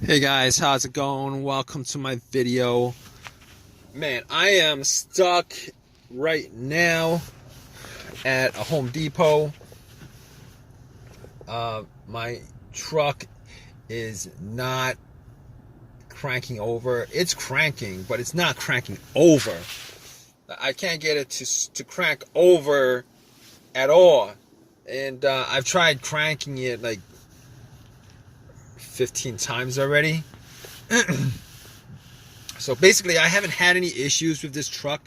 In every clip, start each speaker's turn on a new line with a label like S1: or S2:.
S1: Hey guys, how's it going? Welcome to my video. Man, I am stuck right now at a Home Depot. My truck is not cranking over. It's cranking, but it's not cranking over. I can't get it to crank over at all. And I've tried cranking it like 15 times already. So basically, I haven't had any issues with this truck.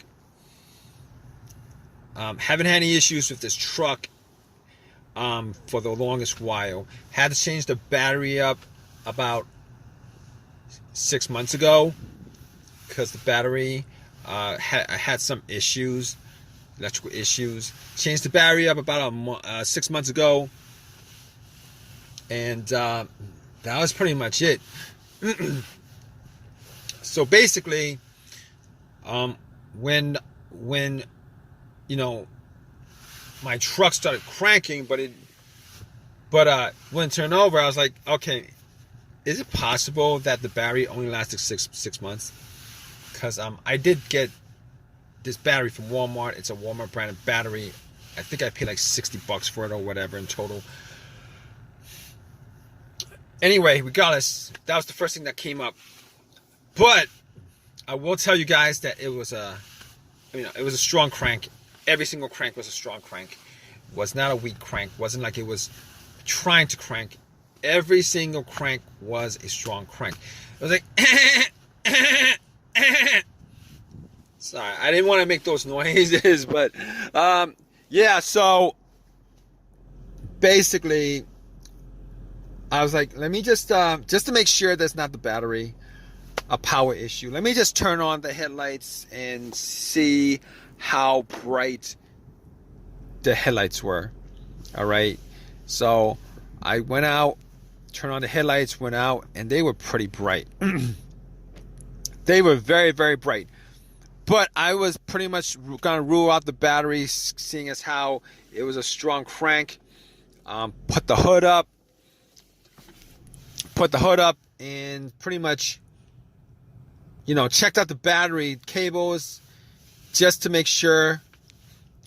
S1: Haven't had any issues with this truck for the longest while. Had to change the battery up about 6 months ago because the battery had some issues, electrical issues. Changed the battery up about 6 months ago, and that was pretty much it. So basically, when you know my truck started cranking, but wouldn't turn over, I was like, okay, is it possible that the battery only lasted six months? Because I did get this battery from Walmart. It's a Walmart branded battery. I think I paid like $60 for it or whatever in total. Anyway, regardless, that was the first thing that came up. But I will tell you guys that it was a strong crank. Every single crank was a strong crank. It was not a weak crank. It wasn't like it was trying to crank. Every single crank was a strong crank. It was like, sorry, I didn't want to make those noises, but yeah. So basically, I was like, let me just to make sure that's not the battery, a power issue. Let me just turn on the headlights and see how bright the headlights were. All right. So I went out, turned on the headlights, went out, and they were pretty bright. They were very, very bright. But I was pretty much gonna rule out the battery, seeing as how it was a strong crank. Put the hood up. And pretty much, checked out the battery cables just to make sure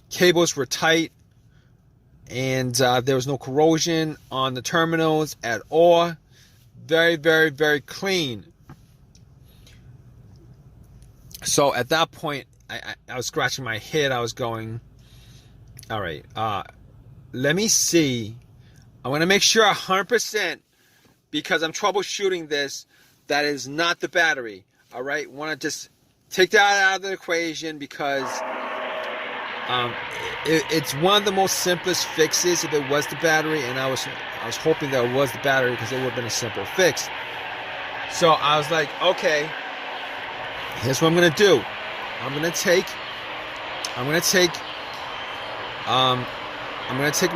S1: cables were tight and there was no corrosion on the terminals at all. Very, very, very clean. So at that point, I was scratching my head. I was going, all right, let me see. I want to make sure 100%. Because I'm troubleshooting this, that is not the battery. All right, want to just take that out of the equation because it's one of the most simplest fixes if it was the battery, and I was hoping that it was the battery because it would have been a simple fix. So I was like, okay, here's what I'm gonna do. I'm gonna take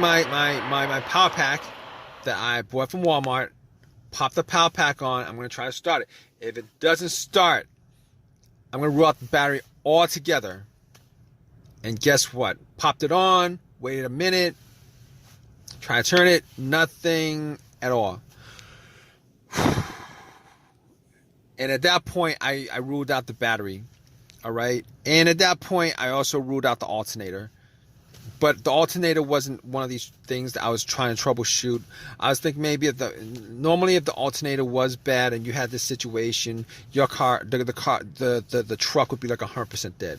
S1: my power pack that I bought from Walmart. Pop the power pack on. I'm going to try to start it. If it doesn't start, I'm going to rule out the battery altogether. And guess what? Popped it on, waited a minute, try to turn it, nothing at all. And at that point, I ruled out the battery. All right? And at that point, I also ruled out the alternator. But the alternator wasn't one of these things that I was trying to troubleshoot. I was thinking maybe if the alternator was bad and you had this situation, your car, the truck would be like 100% dead.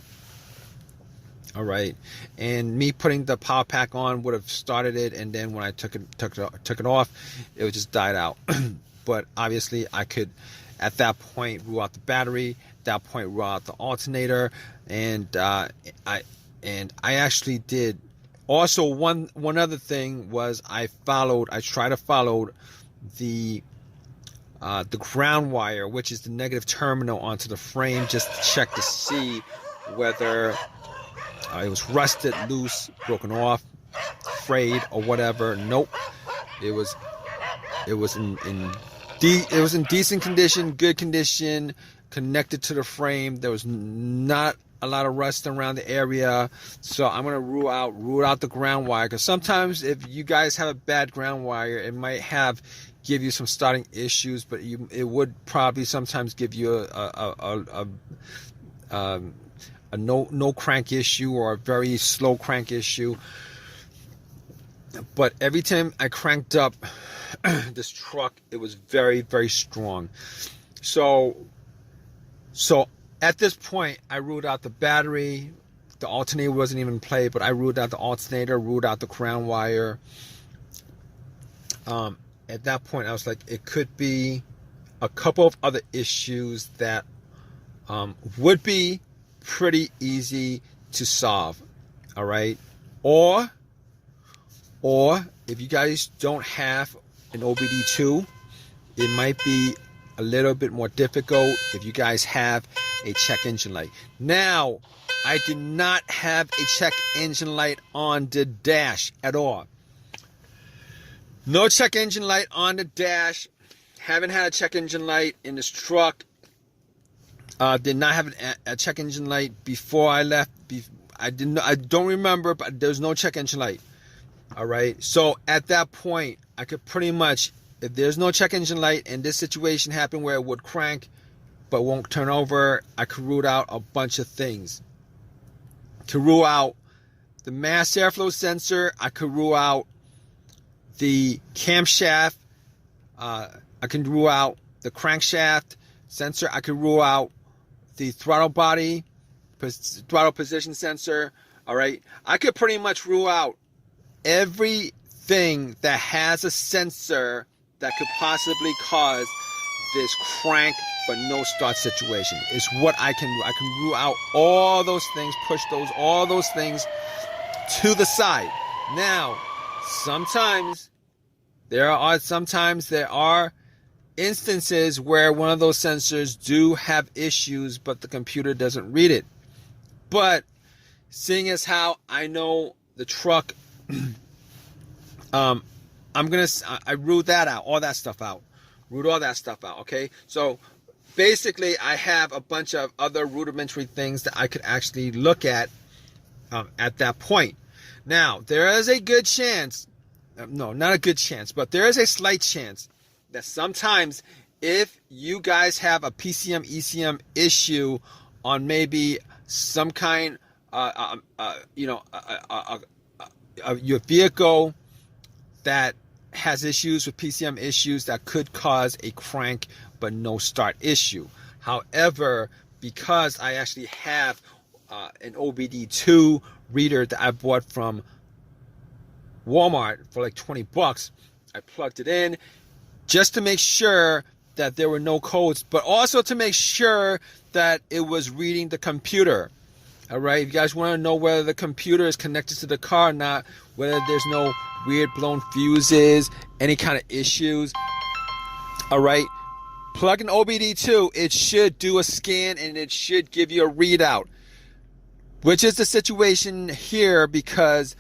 S1: All right, and me putting the power pack on would have started it, and then when I took it off, it would just died out. But obviously, I could at that point rule out the battery. At that point, rule out the alternator, and I actually did. Also, one other thing was I tried to follow the ground wire, which is the negative terminal, onto the frame just to check to see whether it was rusted, loose, broken off, frayed, or whatever. Nope, it was in decent condition, good condition, connected to the frame. There was not a lot of rust around the area, so I'm gonna rule out the ground wire, because sometimes if you guys have a bad ground wire, it might have give you some starting issues, but it would probably sometimes give you a no crank issue or a very slow crank issue. But every time I cranked up this truck, it was very, very strong. So at this point, I ruled out the battery. The alternator wasn't even in play, but I ruled out the alternator, ruled out the crown wire. At that point, I was like, it could be a couple of other issues that would be pretty easy to solve. All right, or if you guys don't have an OBD2, it might be a little bit more difficult if you guys have a check engine light. Now, I did not have a check engine light on the dash at all. No check engine light on the dash. Haven't had a check engine light in this truck. Did not have a check engine light before I left. I don't remember, but there's no check engine light. All right. So at that point, I could pretty much, if there's no check engine light and this situation happened where it would crank but won't turn over, I could rule out a bunch of things. To rule out the mass airflow sensor, I could rule out the camshaft, I can rule out the crankshaft sensor, I could rule out the throttle body, throttle position sensor. All right, I could pretty much rule out everything that has a sensor that could possibly cause this crank but no start situation. Is what I can rule out all those things, push all those things to the side. Now, sometimes there are instances where one of those sensors do have issues, but the computer doesn't read it. But seeing as how I know the truck, I ruled that out, all that stuff out. Ruled all that stuff out, okay? So basically, I have a bunch of other rudimentary things that I could actually look at that point. Now, there is a good chance, no, not a good chance, but there is a slight chance that sometimes if you guys have a PCM, ECM issue on maybe some kind, your vehicle that has issues with PCM issues that could cause a crank but no start issue. However, because I actually have an OBD2 reader that I bought from Walmart for like $20, I plugged it in just to make sure that there were no codes, but also to make sure that it was reading the computer. All right, if you guys want to know whether the computer is connected to the car or not, whether there's no weird blown fuses, any kind of issues, all right, plug in OBD2, it should do a scan and it should give you a readout, which is the situation here because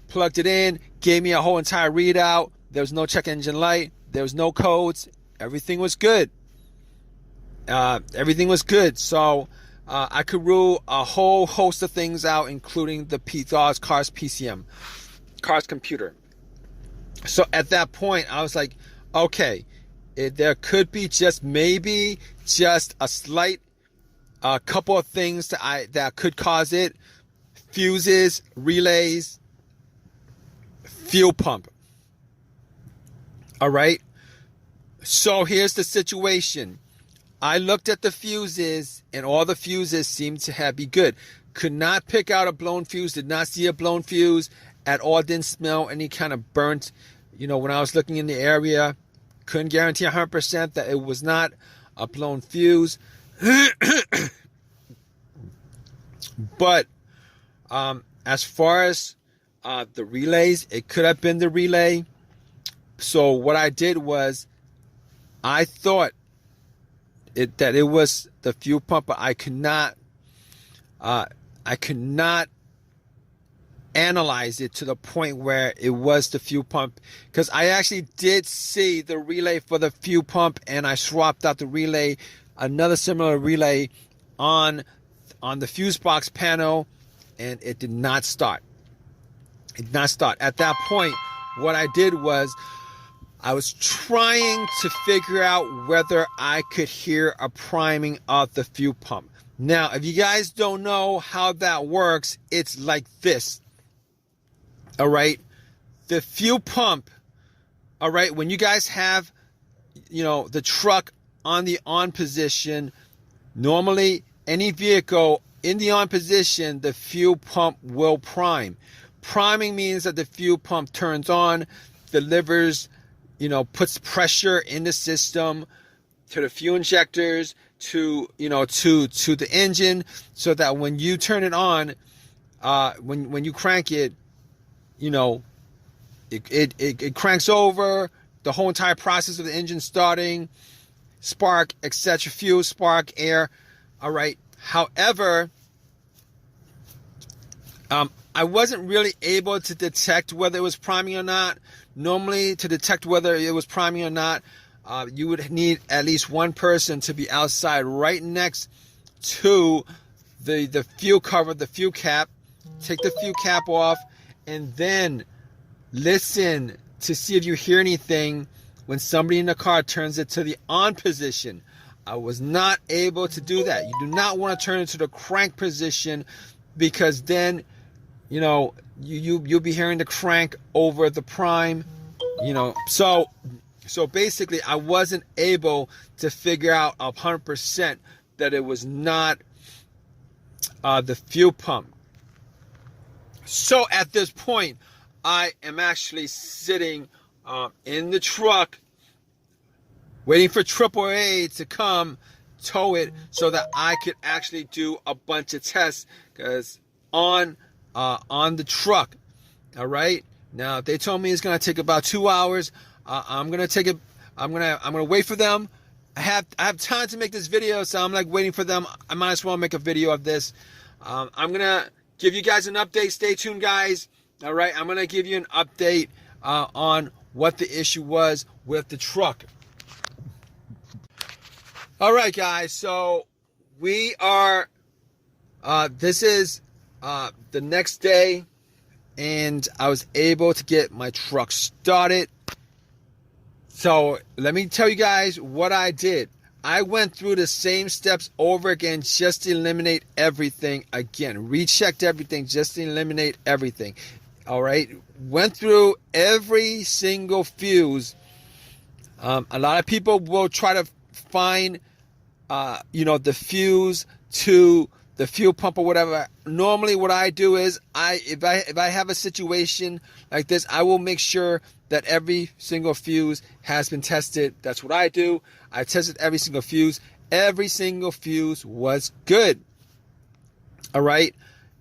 S1: plugged it in, gave me a whole entire readout. There was no check engine light, there was no codes, everything was good. Everything was good. So I could rule a whole host of things out, including the car's PCM, car's computer. So at that point, I was like, okay, there could be just a slight couple of things that could cause it: fuses, relays, fuel pump. All right. So here's the situation. I looked at the fuses, and all the fuses seemed to be good. Could not pick out a blown fuse. Did not see a blown fuse at all. Didn't smell any kind of burnt. When I was looking in the area, couldn't guarantee 100% that it was not a blown fuse. But as far as the relays, it could have been the relay. So what I did was, I thought that it was the fuel pump, but I could not analyze it to the point where it was the fuel pump, because I actually did see the relay for the fuel pump, and I swapped out the relay, another similar relay on the fuse box panel, and it did not start. It did not start. At that point, what I did was I was trying to figure out whether I could hear a priming of the fuel pump. Now, if you guys don't know how that works, it's like this. All right. The fuel pump, all right, when you guys have, the truck on the on position, normally any vehicle in the on position, the fuel pump will prime. Priming means that the fuel pump turns on, delivers, puts pressure in the system to the fuel injectors, to the engine, so that when you turn it on, when you crank it, it cranks over, the whole entire process of the engine starting, spark, etc., fuel, spark, air. All right. However, I wasn't really able to detect whether it was priming or not. Normally, to detect whether it was priming or not, you would need at least one person to be outside right next to the fuel cover, the fuel cap. Take the fuel cap off, and then listen to see if you hear anything when somebody in the car turns it to the on position. I was not able to do that. You do not want to turn it to the crank position, because then, you'll be hearing the crank over the prime, So basically, I wasn't able to figure out 100% that it was not the fuel pump. So at this point, I am actually sitting in the truck, waiting for AAA to come tow it, so that I could actually do a bunch of tests. Because on the truck, all right. Now they told me it's gonna take about 2 hours. I'm gonna wait for them. I have time to make this video, so I'm like waiting for them. I might as well make a video of this. I'm gonna give you guys an update. Stay tuned, guys. All right, I'm gonna give you an update on what the issue was with the truck. All right, guys. So we are. This is the next day, and I was able to get my truck started. So let me tell you guys what I did. I went through the same steps over again, just to eliminate everything again. Rechecked everything just to eliminate everything. All right. Went through every single fuse. A lot of people will try to find, the fuse to the fuel pump or whatever. Normally what I do is if I have a situation like this, I will make sure that every single fuse has been tested. That's what I do. I tested every single fuse. Every single fuse was good. All right.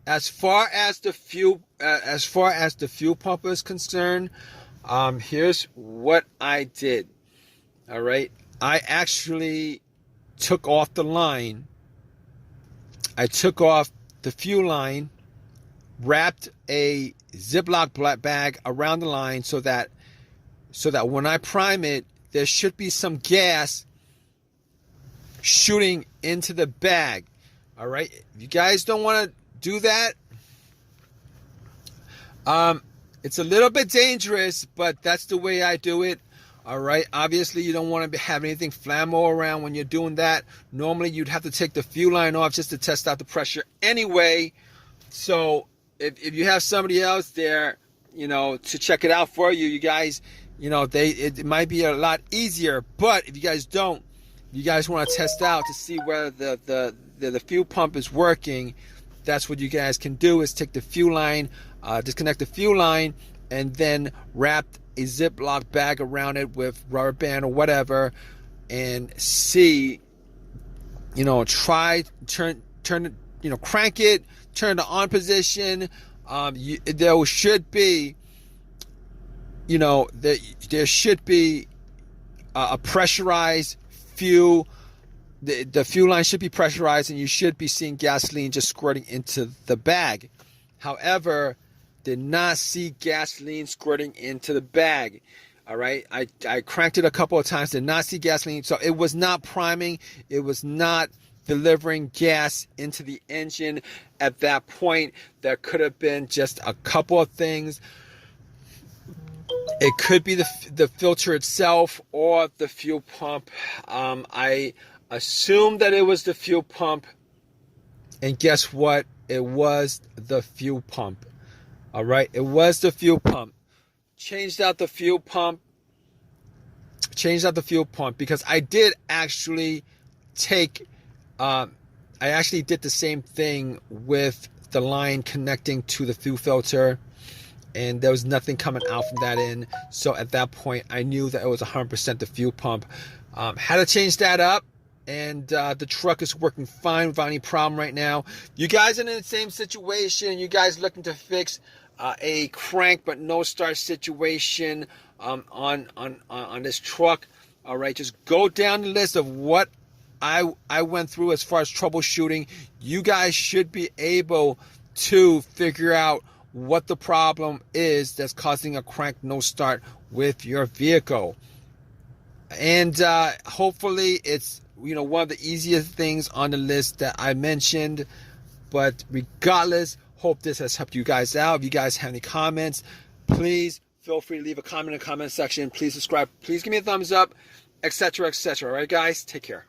S1: As far as the fuel pump is concerned, here's what I did. All right. I actually took off the line. I took off the fuel line, wrapped a Ziploc bag around the line so that when I prime it, there should be some gas shooting into the bag. All right. If you guys don't want to do that, it's a little bit dangerous, but that's the way I do it. All right. Obviously, you don't want to have anything flammable around when you're doing that. Normally, you'd have to take the fuel line off just to test out the pressure anyway. So if you have somebody else there, to check it out for you, you guys, it might be a lot easier. But if you guys don't, you guys want to test out to see whether the fuel pump is working. That's what you guys can do, is take the fuel line, disconnect the fuel line, and then wrap a Ziploc bag around it with rubber band or whatever, and see, crank it, turn the on position. There should be, there should be a pressurized fuel. The fuel line should be pressurized, and you should be seeing gasoline just squirting into the bag. However, did not see gasoline squirting into the bag. All right. I cranked it a couple of times, did not see gasoline. So it was not priming. It was not delivering gas into the engine at that point. There could have been just a couple of things. It could be the filter itself or the fuel pump. I assumed that it was the fuel pump, and guess what? It was the fuel pump. All right, it was the fuel pump. Changed out the fuel pump. Because I did actually I actually did the same thing with the line connecting to the fuel filter, and there was nothing coming out from that end. So at that point, I knew that it was 100% the fuel pump. Had to change that up, and the truck is working fine without any problem right now. You guys are in the same situation. You guys looking to fix a crank but no start situation on this truck. All right, just go down the list of what I went through as far as troubleshooting. You guys should be able to figure out what the problem is that's causing a crank no start with your vehicle. And hopefully it's one of the easiest things on the list that I mentioned. But regardless, hope this has helped you guys out. If you guys have any comments, please feel free to leave a comment in the comment section. Please subscribe. Please give me a thumbs up, etc., etc. All right, guys, take care.